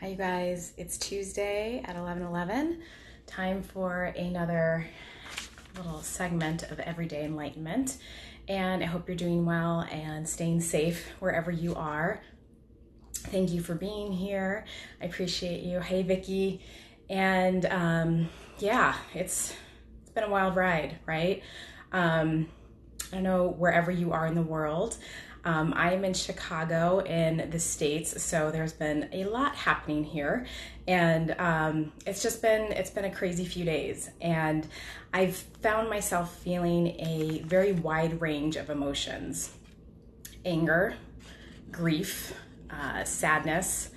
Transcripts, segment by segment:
Hi you guys, it's Tuesday at 11:11. Time for another little segment of Everyday Enlightenment. And I hope you're doing well and staying safe wherever you are. Thank you for being here. I appreciate you. Hey Vicky. And yeah, it's been a wild ride, right? I don't know wherever you are in the world. I'm in Chicago in the States, so there's been a lot happening here, and it's been a crazy few days, and I've found myself feeling a very wide range of emotions: anger, grief, sadness,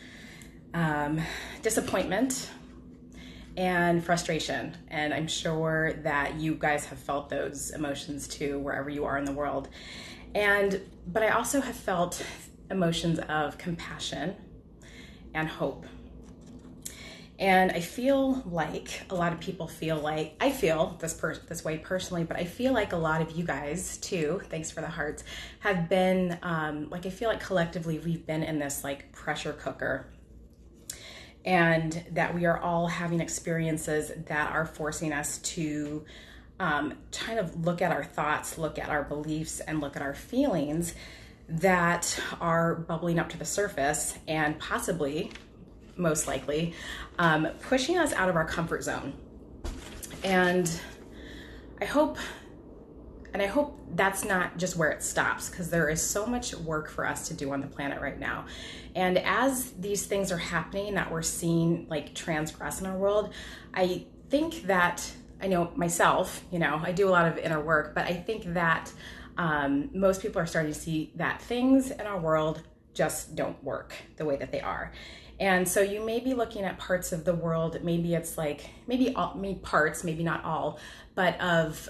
disappointment, and frustration. And I'm sure that you guys have felt those emotions too, wherever you are in the world. But I also have felt emotions of compassion and hope. And I feel like a lot of people feel like, I feel this way personally, but I feel like a lot of you guys too, thanks for the hearts, have been, I feel like collectively we've been in this like pressure cooker, and that we are all having experiences that are forcing us to kind of look at our thoughts, look at our beliefs, and look at our feelings that are bubbling up to the surface and possibly, most likely, pushing us out of our comfort zone. And I hope that's not just where it stops, because there is so much work for us to do on the planet right now. And as these things are happening that we're seeing like transgress in our world, I think that, I know myself, I do a lot of inner work, but I think that most people are starting to see that things in our world just don't work the way that they are. And so you may be looking at parts of the world, maybe it's like, maybe parts, maybe not all, but of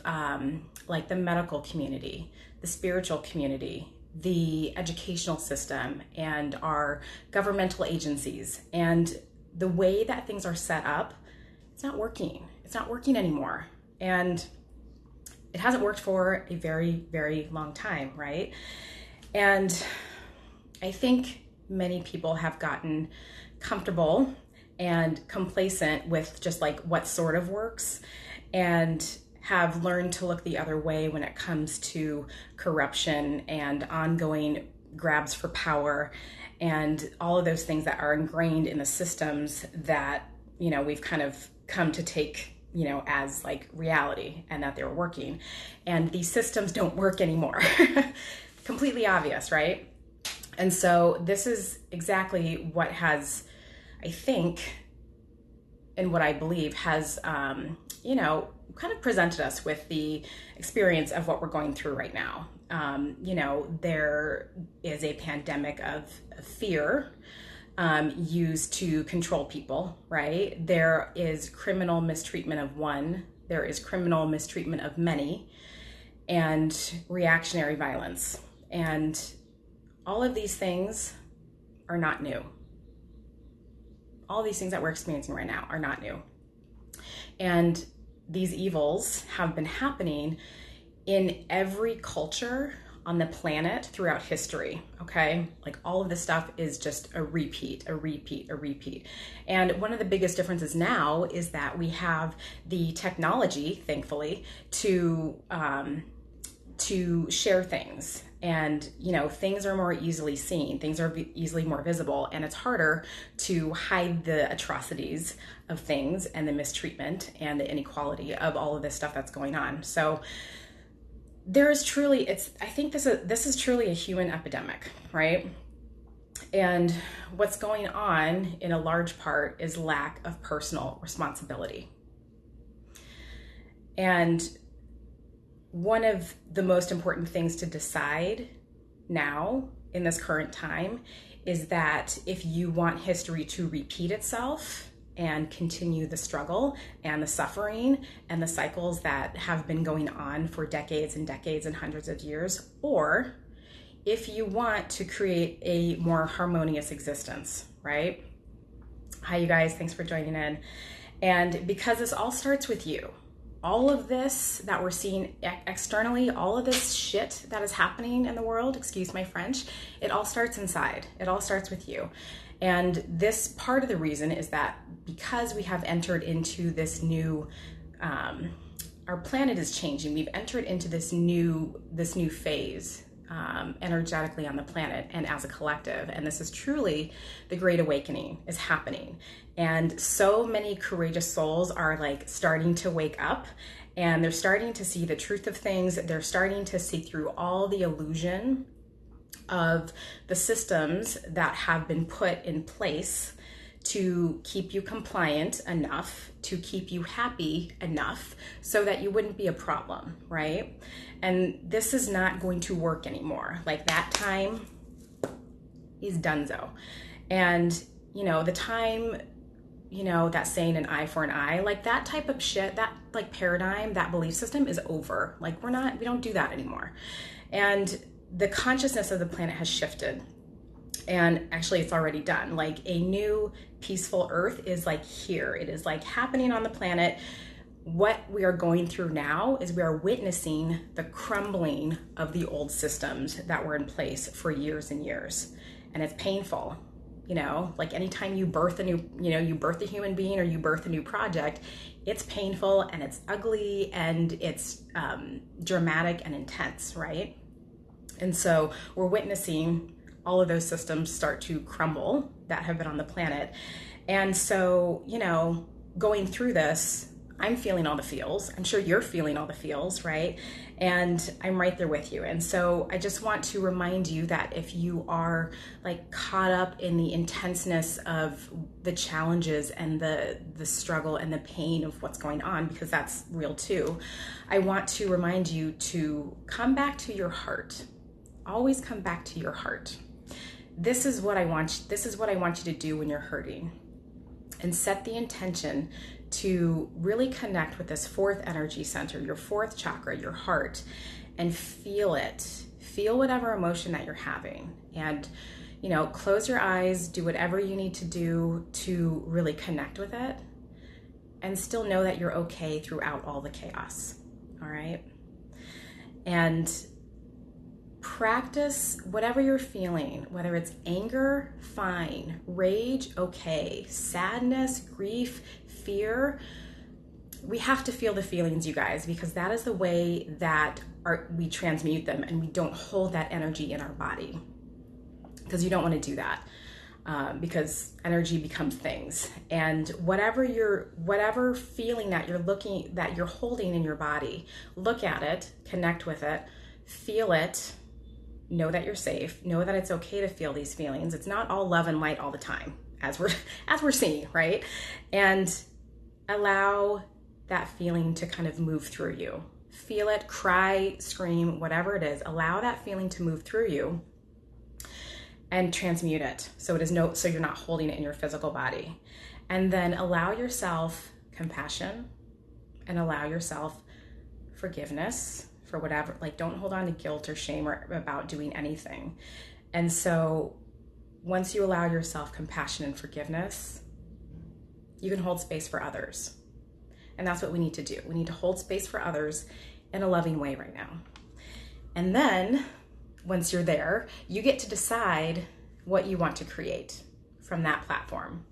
like the medical community, the spiritual community, the educational system, and our governmental agencies. And the way that things are set up, it's not working. It's not working anymore. And it hasn't worked for a very, very long time, right? And I think many people have gotten comfortable and complacent with just like what sort of works, and have learned to look the other way when it comes to corruption and ongoing grabs for power and all of those things that are ingrained in the systems that, we've kind of come to take as like reality, and that they're working. And these systems don't work anymore. Completely obvious, right? And so this is exactly what has, I think, and what I believe has, kind of presented us with the experience of what we're going through right now. There is a pandemic of fear, used to control people, right? There is criminal mistreatment of one, there is criminal mistreatment of many, and reactionary violence. And all of these things are not new. All these things that we're experiencing right now are not new. And these evils have been happening in every culture on the planet throughout history, okay? Like all of this stuff is just a repeat. And one of the biggest differences now is that we have the technology, thankfully, to share things. And, things are more easily seen, things are easily more visible, and it's harder to hide the atrocities of things and the mistreatment and the inequality of all of this stuff that's going on. So there is truly, I think this is truly a human epidemic, right? And what's going on in a large part is lack of personal responsibility. And one of the most important things to decide now in this current time is that if you want history to repeat itself and continue the struggle and the suffering and the cycles that have been going on for decades and decades and hundreds of years, or if you want to create a more harmonious existence, right? Hi, you guys, thanks for joining in. And because this all starts with you, all of this that we're seeing externally, all of this shit that is happening in the world, excuse my French, it all starts inside. It all starts with you. And this part of the reason is that because we have entered into this new, our planet is changing. We've entered into this new phase energetically on the planet and as a collective. And this is truly the Great Awakening is happening. And so many courageous souls are like starting to wake up, and they're starting to see the truth of things. They're starting to see through all the illusion of the systems that have been put in place to keep you compliant enough, to keep you happy enough so that you wouldn't be a problem, right? And this is not going to work anymore. Like, that time is donezo. And, you know, the time, you know, that saying an eye for an eye, like that type of shit, that like paradigm, that belief system is over. Like, we don't do that anymore. And the consciousness of the planet has shifted. And actually, it's already done. Like, a new peaceful earth is like here. It is like happening on the planet. What we are going through now is we are witnessing the crumbling of the old systems that were in place for years and years. And it's painful. You know, like anytime you birth a new, you know, you birth a human being or you birth a new project, it's painful and it's ugly and it's dramatic and intense, right? And so we're witnessing all of those systems start to crumble that have been on the planet. And so, you know, going through this, I'm feeling all the feels. I'm sure you're feeling all the feels, right? And I'm right there with you. And so I just want to remind you that if you are like caught up in the intenseness of the challenges and the struggle and the pain of what's going on, because that's real too, I want to remind you to come back to your heart. Always come back to your heart. This is what I want you to do when you're hurting. And set the intention to really connect with this fourth energy center, your fourth chakra, your heart, and feel it. Feel whatever emotion that you're having. And, you know, close your eyes, do whatever you need to do to really connect with it, and still know that you're okay throughout all the chaos. All right? And practice whatever you're feeling, whether it's anger, fine, rage, okay, sadness, grief, fear. We have to feel the feelings, you guys, because that is the way that we transmute them, and we don't hold that energy in our body, because you don't want to do that, because energy becomes things. And whatever feeling that you're holding in your body, look at it, connect with it, feel it. Know that you're safe. Know that it's okay to feel these feelings. It's not all love and light all the time, as we're seeing, right? And allow that feeling to kind of move through you. Feel it, cry, scream, whatever it is. Allow that feeling to move through you and transmute it. So you're not holding it in your physical body. And then allow yourself compassion and allow yourself forgiveness for whatever, like, don't hold on to guilt or shame or about doing anything. And so once you allow yourself compassion and forgiveness, you can hold space for others. And that's what we need to do. We need to hold space for others in a loving way right now. And then once you're there, you get to decide what you want to create from that platform.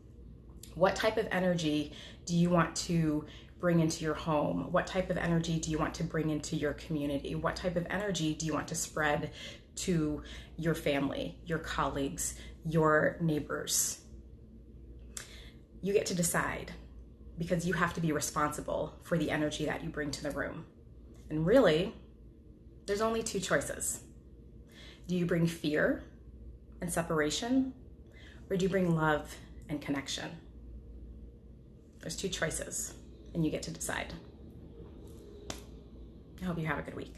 What type of energy do you want to bring into your home? What type of energy do you want to bring into your community? What type of energy do you want to spread to your family, your colleagues, your neighbors? You get to decide, because you have to be responsible for the energy that you bring to the room. And really, there's only two choices. Do you bring fear and separation, or do you bring love and connection? There's two choices, and you get to decide. I hope you have a good week.